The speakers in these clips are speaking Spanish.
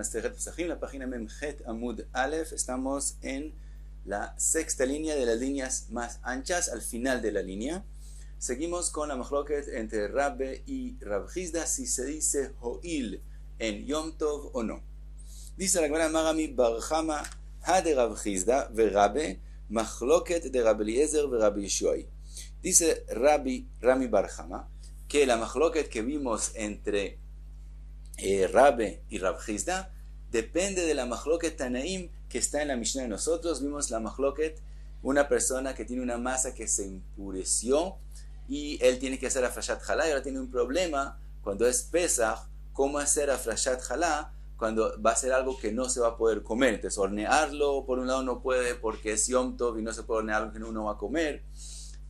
Masechet Pesachim, la página Memchet Amud Aleph. Estamos en la sexta línea de las líneas más anchas, al final de la línea. Seguimos con la machloket entre Rabbe y Rab Hizda, si se dice Ho'il en Yom Tov o no. Dice la Gemara Magami Barjama ha de Rab Hizda ve Rabbe machloket de Rabbi Eliezer ve Rabbi Yeshua. Dice Rami Barjama que la machloket que vimos entre Rabbe y Rab Hizda depende de la machloket Tanaim que está en la Mishnah de nosotros. Vimos la machloket, una persona que tiene una masa que se impureció y él tiene que hacer afrashat jalá y ahora tiene un problema cuando es Pesach, cómo hacer afrashat jalá cuando va a ser algo que no se va a poder comer. Entonces hornearlo por un lado no puede porque es Yom Tov y no se puede hornear algo que uno va a comer,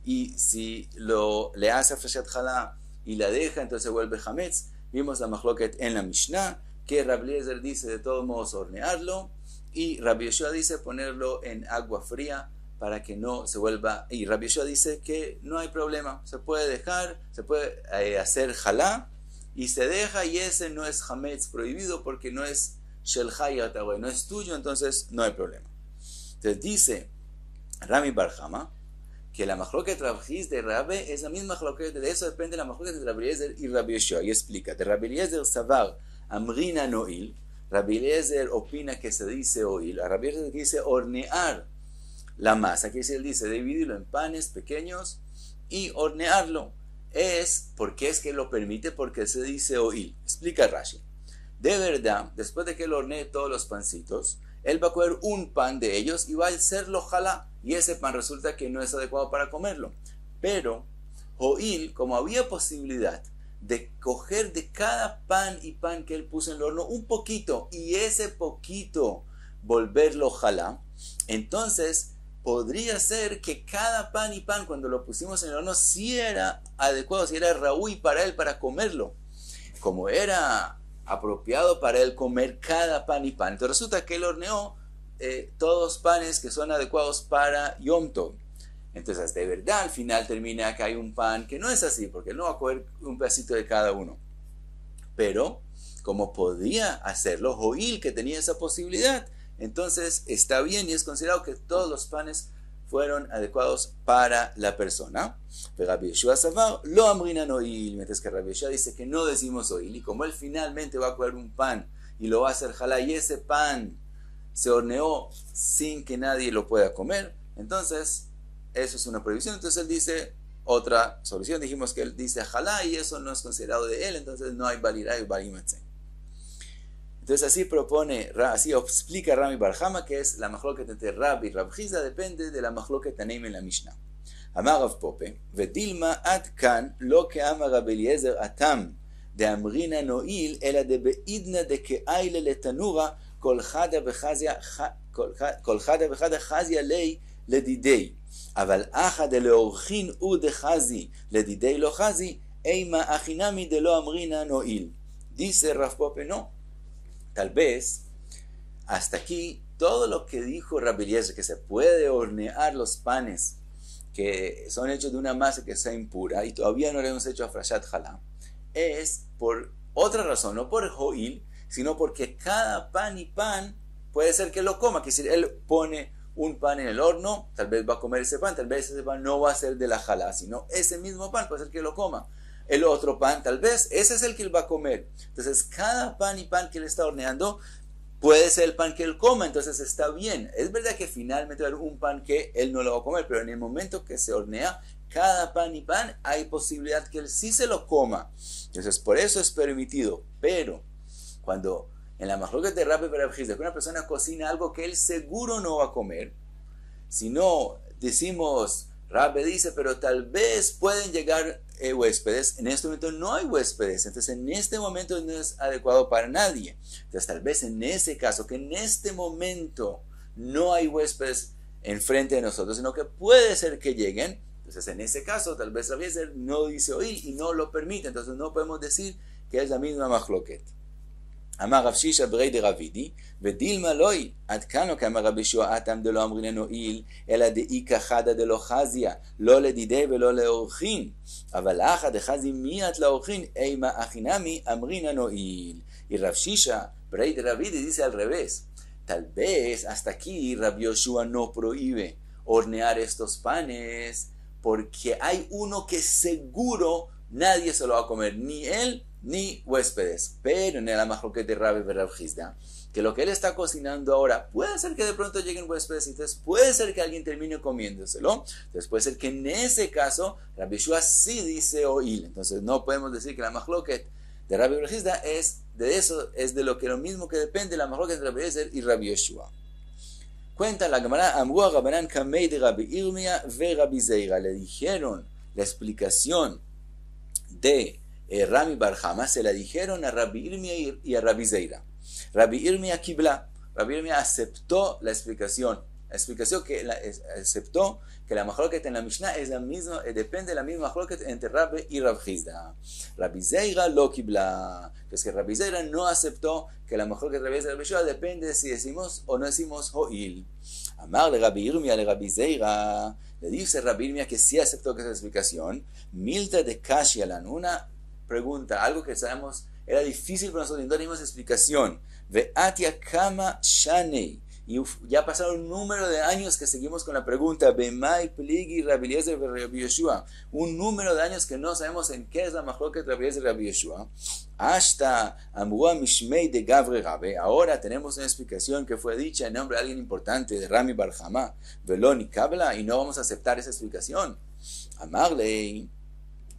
y si le hace afrashat jalá y la deja, entonces se vuelve hametz. Vimos la machloket en la Mishnah, que Rabbi Eliezer dice de todos modos hornearlo, y Rabbi Yeshua dice ponerlo en agua fría para que no se vuelva, y Rabbi Yeshua dice que no hay problema, se puede dejar, se puede hacer jalá, y se deja, y ese no es hametz prohibido porque no es shelcha y no es tuyo, entonces no hay problema. Entonces dice Rami Barjama que la machloket Rab Hizda de Rabbe es la misma machloket, de eso depende la machloket de Rabbi Eliezer y Rabbi Yeshua, y explica, de Rabbi Eliezer savar amrina noil, Rabbi Eliezer opina que se dice oil, a Rabbi Eliezer dice hornear la masa, que él dice dividirlo en panes pequeños y hornearlo. ¿Por qué es que lo permite? Porque se dice oil. Explica Rashi. De verdad, después de que él hornee todos los pancitos, él va a coger un pan de ellos y va a hacerlo jalá, y ese pan resulta que no es adecuado para comerlo. Pero oil, como había posibilidad de coger de cada pan y pan que él puso en el horno un poquito, y ese poquito volverlo jalá, entonces podría ser que cada pan y pan cuando lo pusimos en el horno sí era adecuado, sí era raúl para él para comerlo, como era apropiado para él comer cada pan y pan. Entonces resulta que él horneó todos panes que son adecuados para Yom Tov. Entonces de verdad al final termina que hay un pan que no es así, porque él no va a coger un pedacito de cada uno, pero como podía hacerlo Joil, que tenía esa posibilidad, entonces está bien y es considerado que todos los panes fueron adecuados para la persona. Pero Rabbi Yeshua savar lo amrinan oil, mientras que Rabbi Yeshua dice que no decimos oil, y como él finalmente va a coger un pan y lo va a hacer jalá, y ese pan se horneó sin que nadie lo pueda comer, entonces eso es una prohibición. Entonces él dice otra solución, dijimos que él dice jalá y eso no es considerado de él, entonces no hay balirá y balimatzen. Entonces así explica Rami Barjama que es la machloket entre Rabbi y Rab Hizda depende de la machloket Tanaim en la Mishnah. Amar Rav Pope vedilma ad kan lo que ama Rabbi Eliezer atam de amrina noil ela de beidna de que aile letanura kol chada bechada chazia lei לדידי, אבל אחא דלאורחין ודחזי לדידי לא חזי, אימה אחינמי דלא אמרינא נועיל. Dice Rav Pope, no, tal vez hasta aquí todo lo que dijo Rabbi Eliezer, que se puede hornear los panes que son hechos de una masa que sea impura y todavía no le hemos hecho afrashat jalá, es por otra razón, no por Joil, sino porque cada pan y pan puede ser que lo coma, que si él pone un pan en el horno, tal vez va a comer ese pan, tal vez ese pan no va a ser de la jalá, sino ese mismo pan puede ser que lo coma. El otro pan, tal vez, ese es el que él va a comer. Entonces, cada pan y pan que él está horneando puede ser el pan que él coma, entonces está bien. Es verdad que finalmente va a haber un pan que él no lo va a comer, pero en el momento que se hornea cada pan y pan, hay posibilidad que él sí se lo coma. Entonces, por eso es permitido. Pero, cuando en la machloket de Rabbe y Rab Hizda, que una persona cocina algo que él seguro no va a comer, si no decimos, Rabbe dice, pero tal vez pueden llegar huéspedes, en este momento no hay huéspedes, entonces en este momento no es adecuado para nadie. Entonces tal vez en ese caso, que en este momento no hay huéspedes enfrente de nosotros, sino que puede ser que lleguen, entonces en ese caso tal vez Rabbi Eliezer no dice oír y no lo permite, entonces no podemos decir que es la misma machloket. אמר רב שישא ברי דרבידי, ודילמה לוי, עד כאן לא כאמר רבי ישוע אתם דלא אמרינן נועיל, אלא דאיכא חדא דלא חזיא, לא לדידי ולא לאורחין, אבל אחא דחזי מיעט לאורחין, אימה אחינמי אמרינן נועיל. Y Rav Shisha Breit Rabbi dice al revés. Tal vez hasta aquí Rabbi Yoshua no prohíbe hornear estos panes porque hay uno que seguro nadie se lo va a comer, ni él ni huéspedes. Pero en el amajloquet de Rabbi Rav Hizda, que lo que él está cocinando ahora, puede ser que de pronto lleguen huéspedes, entonces puede ser que alguien termine comiéndoselo, entonces puede ser que en ese caso Rabbi Yoshua sí dice oil, entonces no podemos decir que la amajloquet de Rabbi Rav Hizda es de eso, es de lo mismo que depende la amajloquet de Rabbi Eliezer y Rabbi Yoshua. Cuenta la Gemara, Amru a Rabanan Kamei de Rabbi Irmia ve Rabbi Zeira, le dijeron la explicación de Rami Bar Hama, se la dijeron a Rabbi Irmia y a Rabbi Zeira. Rabbi Irmia Kibla, Rabbi Irmia aceptó la explicación que aceptó que la majloquet en la Mishnah es la misma, depende de la misma majloquet entre Rabbi y Rav Hizda. Rabbi Zeira lo Kibla, es que Rabbi Zeira no aceptó que la majloquet de Rabbi Zeira y Rabbi Yoshua depende si decimos o no decimos ho'il. Amar le Rabbi Irmia le Rabbi Zeira, le dice Rabbi Irmia que sí aceptó que esa explicación. Milta de Kashialan, una pregunta, algo que sabemos era difícil para nosotros, no teníamos explicación. Ve'atia kama shanei. Y ya pasaron un número de años que seguimos con la pregunta. Bemai pligi Rabbi Eliezer Rabbi Yoshua. Un número de años que no sabemos en qué es la majloquet Rabbi Eliezer Rabbi Yoshua. Hasta amua mishmei de Gavre Rabbe. Ahora tenemos una explicación que fue dicha en nombre de alguien importante, de Rami Bar Hama. Veloni Kabla, y no vamos a aceptar esa explicación. Amarle,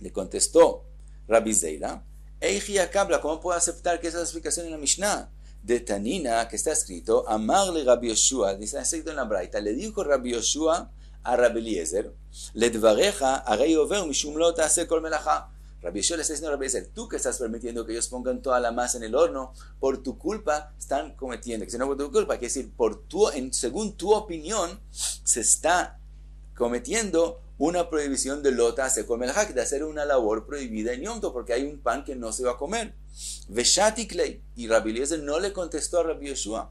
le contestó Rabbi Zeira. Eijia Kabla, ¿cómo puedo aceptar que esa explicación en la Mishnah? De Tanina, que está escrito, Amarle Rabbi Yoshua, dice, está escrito en la Braita, le dijo Rabbi Yoshua a Rabbi Eliezer, Ledvareja, harei over mishum lo ta'aseh kol melachá. Rabbi Yoshua le está diciendo a Rabbi Eliezer, tú que estás permitiendo que ellos pongan toda la masa en el horno, por tu culpa están cometiendo, que si no por tu culpa, quiere decir, según tu opinión, se está cometiendo una prohibición de lo ta'aseh kol melachá, de hacer una labor prohibida en Yom Tov, porque hay un pan que no se va a comer. Veshatiklei, y Rabbi Eliezer no le contestó a Rabbi Yoshua.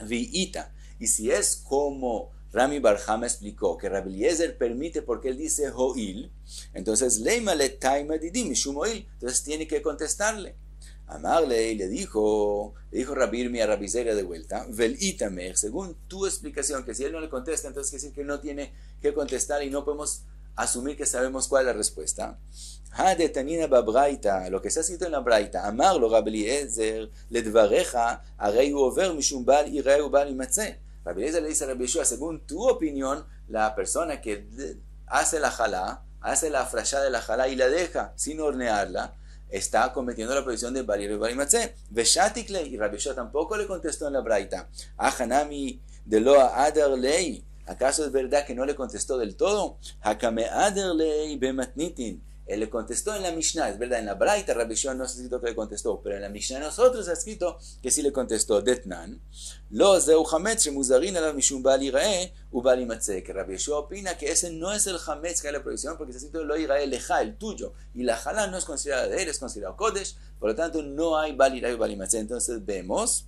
Viita, y si es como Rami Bar Hama explicó, que Rabbi Eliezer permite porque él dice ho'il, entonces leima le taima didim mishum ho'il, entonces tiene que contestarle. Amarle, y le dijo Rabbi Irmia a Rabbi Zeira de vuelta, vel itamer, según tu explicación, que si él no le contesta, entonces quiere decir que no tiene que contestar y no podemos asumir que sabemos cuál es la respuesta. De Tanina Babraita, lo que está escrito en la Braita, Amarlo Rabbi Eliezer ledvareja harei hu over mishum bal irei u bal imatzeh. Rabbi Eliezer le dice a Rabbi Yoshua, según tu opinión, la persona que hace la jalá, hace la frashá de la jalá y la deja sin hornearla, está cometiendo la prohibición de bal irei u bal imatzeh. Veshatikle, y Rabbi Yoshua tampoco le contestó en la Braita, Hanami de loa adar lei. ¿Acaso es verdad que no le contestó del todo? Hakame aderlei bematnitin. Él le contestó en la Mishnah, es verdad, en la Braita Rabbi Yoshua no está escrito que le contestó, pero en la Mishnah nosotros está escrito que sí le contestó. Detnan, lo zeu hametz shemuzarin alav mishum bal irae u bal imatzeh, que Rabbi Yoshua opina que ese no es el hametz que hay la prohibición, porque está escrito lo irae leja, el tuyo, y la jalá no es considerada de él, es considerado kodesh, por lo tanto no hay bal irae u bal imatzeh. Entonces vemos,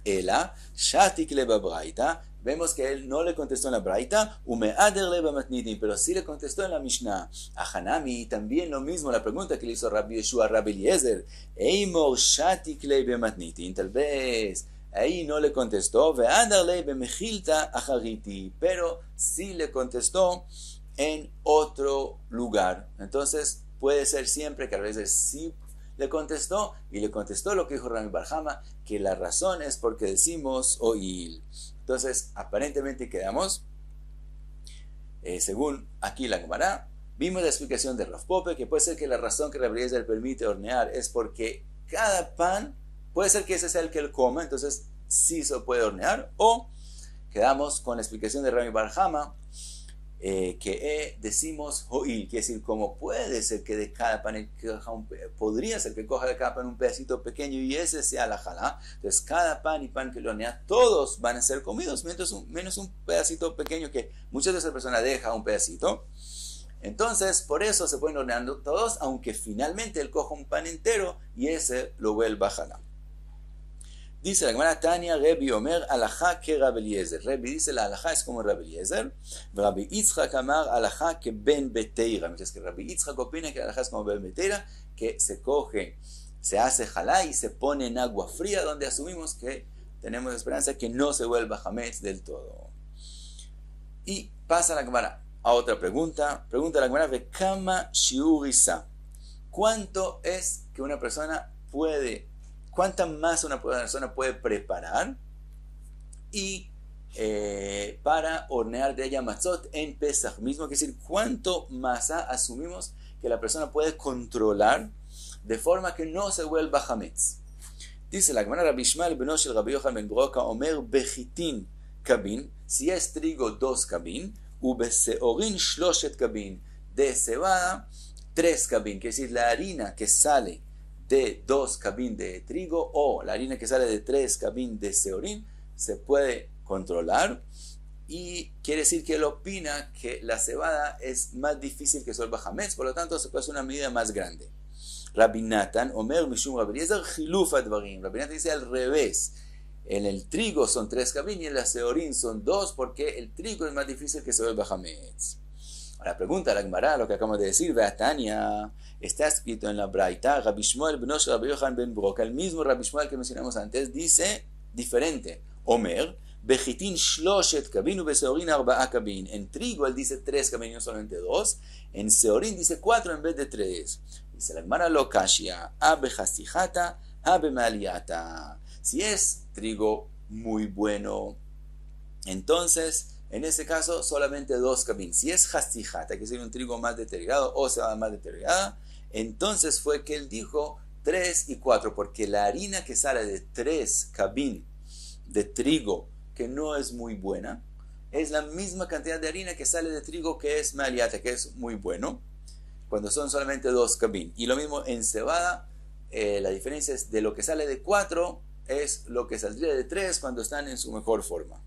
ela shatik le babraita, vemos que él no le contestó en la Braita, pero sí le contestó en la Mishnah. A Hanami también lo mismo, la pregunta que le hizo Rabbi Yoshua a Rabbi Eliezer, Eimor shatik lei bematnitin, tal vez ahí no le contestó, pero sí le contestó en otro lugar. Entonces puede ser siempre que a veces sí le contestó, y le contestó lo que dijo Rami Bar Hama, que la razón es porque decimos oil. Entonces, aparentemente quedamos, según aquí la Gemara, vimos la explicación de Rav Pope, que puede ser que la razón que Rabbi Eliezer permite hornear es porque cada pan, puede ser que ese sea el que él coma, entonces sí se puede hornear, o quedamos con la explicación de Rami Bar Hama, que decimos ho'il, quiere decir, como puede ser que de cada pan podría ser que coja de cada pan un pedacito pequeño y ese sea la jalá, entonces cada pan y pan que lo hornea, todos van a ser comidos, menos un pedacito pequeño que muchas veces la persona deja un pedacito. Entonces, por eso se pueden horneando todos, aunque finalmente él coja un pan entero y ese lo vuelva jalá. Dice la Gemara, Tania, Rabbi Omer, alajá que Rabbi Eliezer. Rabbi dice, la alajá es como Rabbi Eliezer. Rabbi Yitzchak amar, alajá que Ben Beteira. Mientras que Rabbi Yitzchak opina que la alajá es como Ben Beteira, que se coge se hace jalá y se pone en agua fría, donde asumimos que tenemos esperanza que no se vuelva hametz del todo. Y pasa la Gemara a otra pregunta. Pregunta la Gemara: Vekama shiurisa. ¿Cuánto es que una persona puede, cuánta masa una persona puede preparar y para hornear de ella matzot en Pesach mismo? Es decir, ¿cuánto masa asumimos que la persona puede controlar de forma que no se vuelva hametz? Dice la Gemara: Rabbi Ishmael beno shel Rabbi Yochanan ben Broka omer bechitin kabin, si es trigo 2 kabin, u beseorin 3 kabin, de cebada 3 kabin, que es decir, la harina que sale de 2 kabin de trigo o la harina que sale de 3 kabin de seorín se puede controlar, y quiere decir que él opina que la cebada es más difícil que se vuelva hametz, por lo tanto se puede hacer una medida más grande. Rabbi Natan omer mishum Rabbi Eliezer chiluf advarim. Rabbi Natan dice al revés: en el trigo son 3 kabin y en la seorín son 2, porque el trigo es más difícil que se vuelva hametz. Ahora pregunta la Gemara lo que acabamos de decir: Beatania, está escrito en la Braita, Rabbi Shmuel beno shel Rabbi Yochanan ben Broka, el mismo Rabbi Shmuel que mencionamos antes, dice diferente. Omer bechitin 3 kabin u beseorin 4 kabin. En trigo él dice 3 kabin y no solamente 2. En seorín dice 4 en vez de 3. Dice la Gemara: lo kashia, abe jasijata, abe maliata. Si es trigo muy bueno, entonces en ese caso solamente 2 kabin. Si es jasijata, que es un trigo más deteriorado o cebada más deteriorada, entonces fue que él dijo 3 y 4, porque la harina que sale de 3 kabin de trigo que no es muy buena es la misma cantidad de harina que sale de trigo que es maliata, que es muy bueno, cuando son solamente 2 kabin. Y lo mismo en cebada, la diferencia es de lo que sale de 4 es lo que saldría de 3 cuando están en su mejor forma.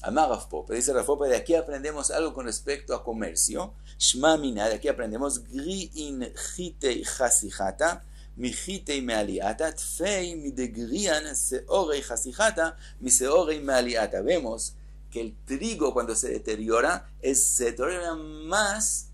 Amar Rav Pope, dice Rav Pope, de aquí aprendemos algo con respecto a comercio. Shma mina, de aquí aprendemos gri'in chitei chasijata mi chitei mealiata tfei mi de grian seorei chasijata mi seorei mealiata. Vemos que el trigo cuando se deteriora se deteriora más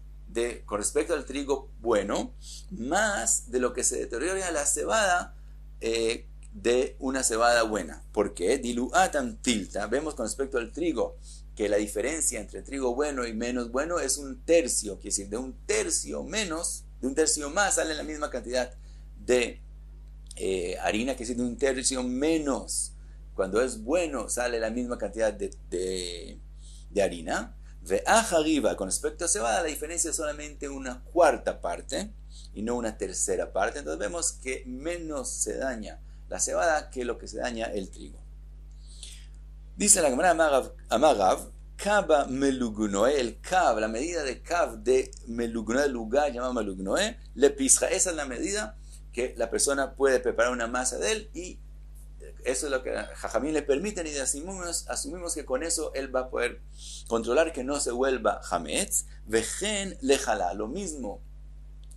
con respecto al trigo bueno, más de lo que se deteriora la cebada de una cebada buena. ¿Por qué? Diluatam tilta. Vemos con respecto al trigo que la diferencia entre trigo bueno y menos bueno es 1/3, quiere decir, de 1/3 menos, de 1/3 más sale la misma cantidad de harina, que es de 1/3 menos. Cuando es bueno sale la misma cantidad de harina. Ve'aj arriba, con respecto a cebada, la diferencia es solamente 1/4 parte y no 1/3 parte. Entonces vemos que menos se daña la cebada que lo que se daña el trigo. Dice la Gemara: Amarav, Kaba melugnoe, el Kab, la medida de Kab de melugnoe, lugar llamado melugnoe, le pisja. Esa es la medida que la persona puede preparar una masa de él, y eso es lo que Jajamín le permiten, y asumimos que con eso él va a poder controlar que no se vuelva hametz. Vejen lejalá, lo mismo,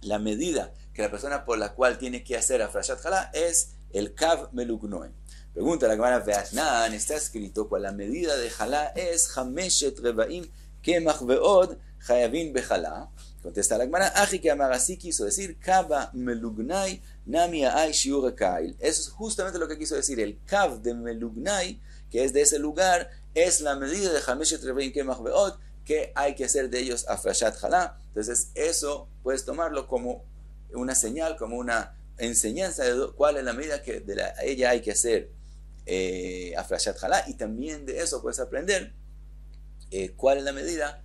la medida que la persona por la cual tiene que hacer afrashat jalá es el kav melugnoe. Pregunta la Gemara: Ve'atnan, está escrito cuál la medida de jalá es hameshet revaim kemach veod chayavin bejalá. Contesta la Gemara: Aji que amar, así quiso decir kava melugnai nami ay shiur kail. Eso es justamente lo que quiso decir. El kav de melugnai, que es de ese lugar, es la medida de hameshet revaim kemach veod, que hay que hacer de ellos afrashat jalá. Entonces eso puedes tomarlo como una señal, como una enseñanza de cuál es la medida que a ella hay que hacer afrashat jalá, y también de eso puedes aprender cuál es la medida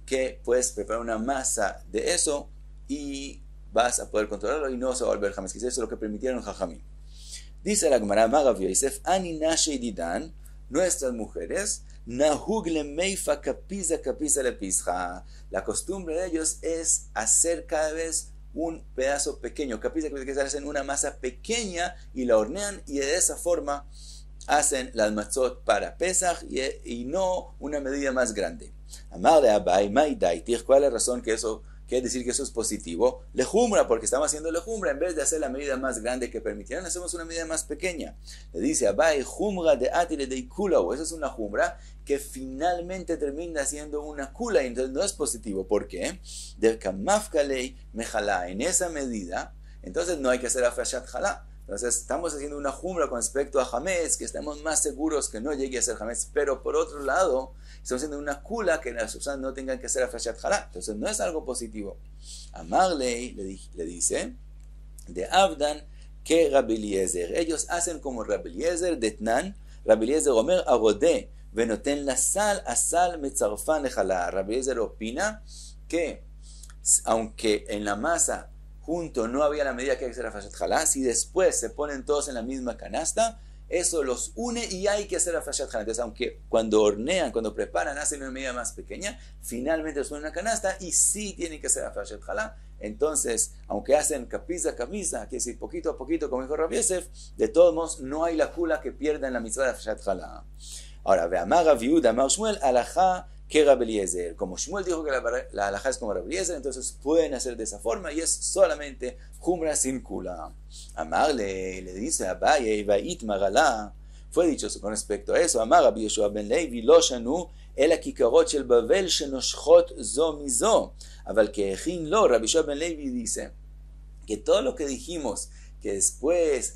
que puedes preparar una masa de eso y vas a poder controlarlo y no se va a volver hametz. Eso es lo que permitieron Jajamín. Dice la Gemara: Magav Yosef ani nashe didan, nuestras mujeres nahug le meifa kapiza le pisja. La costumbre de ellos es hacer cada vez un pedazo pequeño, capiza, que hacen una masa pequeña y la hornean, y de esa forma hacen las matzot para Pesach y no una medida más grande. Amar de Abai, Maidaitir, ¿cuál es la razón que eso quiere decir que eso es positivo? Lejumbra, porque estamos haciendo lejumbra, en vez de hacer la medida más grande que permitieron, hacemos una medida más pequeña. Le dice Abai, jumbra de atire de kula, o esa es una jumbra que finalmente termina siendo una kula, y entonces no es positivo. ¿Por qué? Del kamafkalei mejala, en esa medida entonces no hay que hacer afrashat jalá. Entonces estamos haciendo una jumra con respecto a Hametz, que estamos más seguros que no llegue a ser Hametz, pero por otro lado, estamos haciendo una kula que las personas no tengan que hacer afrashat jalá. Entonces no es algo positivo. Amarley le dice, de Abdan, que Rabbi Eliezer. Ellos hacen como Rabbi Eliezer, Detnan, Rabbi Eliezer Omer Arodé, Venoten la sal, asal metzarfan lechalá. Rabbi Eliezer opina que, aunque en la masa junto no había la medida que hay que hacer afrashat jalá, si después se ponen todos en la misma canasta, eso los une y hay que hacer afrashat jalá. Entonces, aunque cuando hornean, cuando preparan, hacen una medida más pequeña, finalmente los ponen en una canasta y sí tienen que hacer afrashat jalá. Entonces, aunque hacen camisa, quiere decir poquito a poquito, como dijo Rabbi Yosef, de todos modos no hay la kula que pierda en la mitzvah de afrashat jalá. Ahora, ve amar Rav Yehuda, amar Shmuel, alajá que Rabbi Eliezer. Como Shmuel dijo que la alajá es como Rabbi Eliezer, entonces pueden hacer de esa forma y es solamente jumra sin kula. Amar le dice a Abaye, va'it maralá, fue dicho con respecto a eso, amar Rabbi Yeshua ben Levi, lo shanu, el הכיכרות של בבל שנושכות זו מזו. אבל כהכין לו, Rabbi Yeshua ben Levi dice que todo lo que dijimos, que después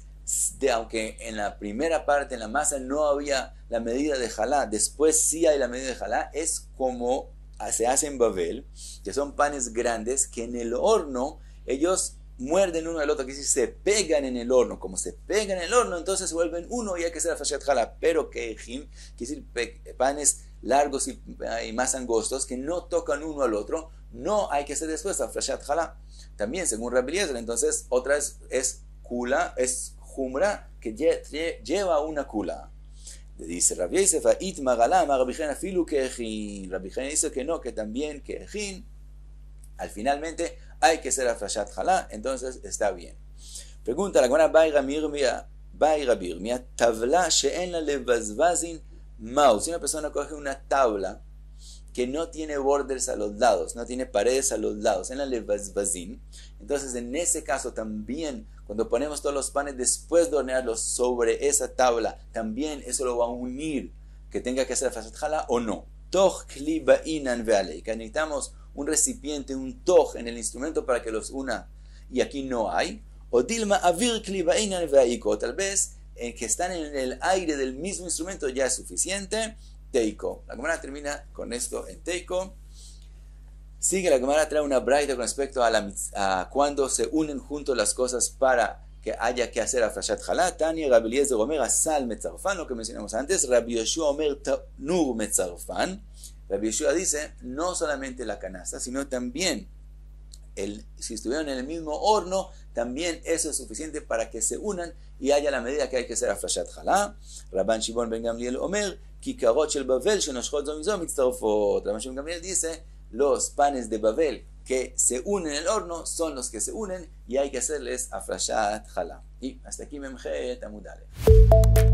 aunque en la primera parte, en la masa, no había la medida de jalá, después sí hay la medida de jalá, es como se hace en Babel, que son panes grandes, que en el horno ellos muerden uno al otro, que es decir, se pegan en el horno, como se pegan en el horno, entonces se vuelven uno y hay que hacer afrashat jalá, pero que quiere decir panes largos y más angostos, que no tocan uno al otro, no hay que hacer después afrashat jalá. También, según Rabbi Eliezer, entonces, otra es kula, es jumra que lleva una kula. Le dice Rabbi Yosef, it magalá, Rabbi Chen afilu ke'echin. Rabbi Chen dice que no, que también ke'echin. Al finalmente hay que hacer afrashat jalá, entonces está bien. Pregunta la Gemara, bai rabir, mi tabla she'en la levazvazin mau. Si una persona coge una tabla que no tiene borders a los lados, no tiene paredes a los lados, en la levazvazin, entonces en ese caso también, cuando ponemos todos los panes después de hornearlos sobre esa tabla, también eso lo va a unir, que tenga que hacer afrashat jalá o no. Toch kli ba'inan ve'alei, que necesitamos un recipiente, un toch en el instrumento para que los una, y aquí no hay. O dilma avir kli ba'inan ve'aiko, tal vez que están en el aire del mismo instrumento ya es suficiente. Teiko. La Gemara termina con esto en Teiko. Sigue la Gemara, trae una braita con respecto a cuando se unen juntos las cosas para que haya que hacer afrashat jalá. Tania Rabbi Eliezer Omer asal metzarfan, lo que mencionamos antes. Rabbi Yoshua Omer tanur metzarfan. Rabbi Yoshua dice no solamente la canasta, sino también si estuvieron en el mismo horno, también eso es suficiente para que se unan y haya la medida que hay que hacer afrashat jalá. Rabban Shimon ben Gamliel Omer כיכרות של בבל שנושכות זו מזו מצטרפות. רבי שמעון גמליאל dice, los panes de Babel que se unen en el horno son los que se unen y hay que hacerles afrashat jalá. Y hasta aquí Memjet Amud Aleph.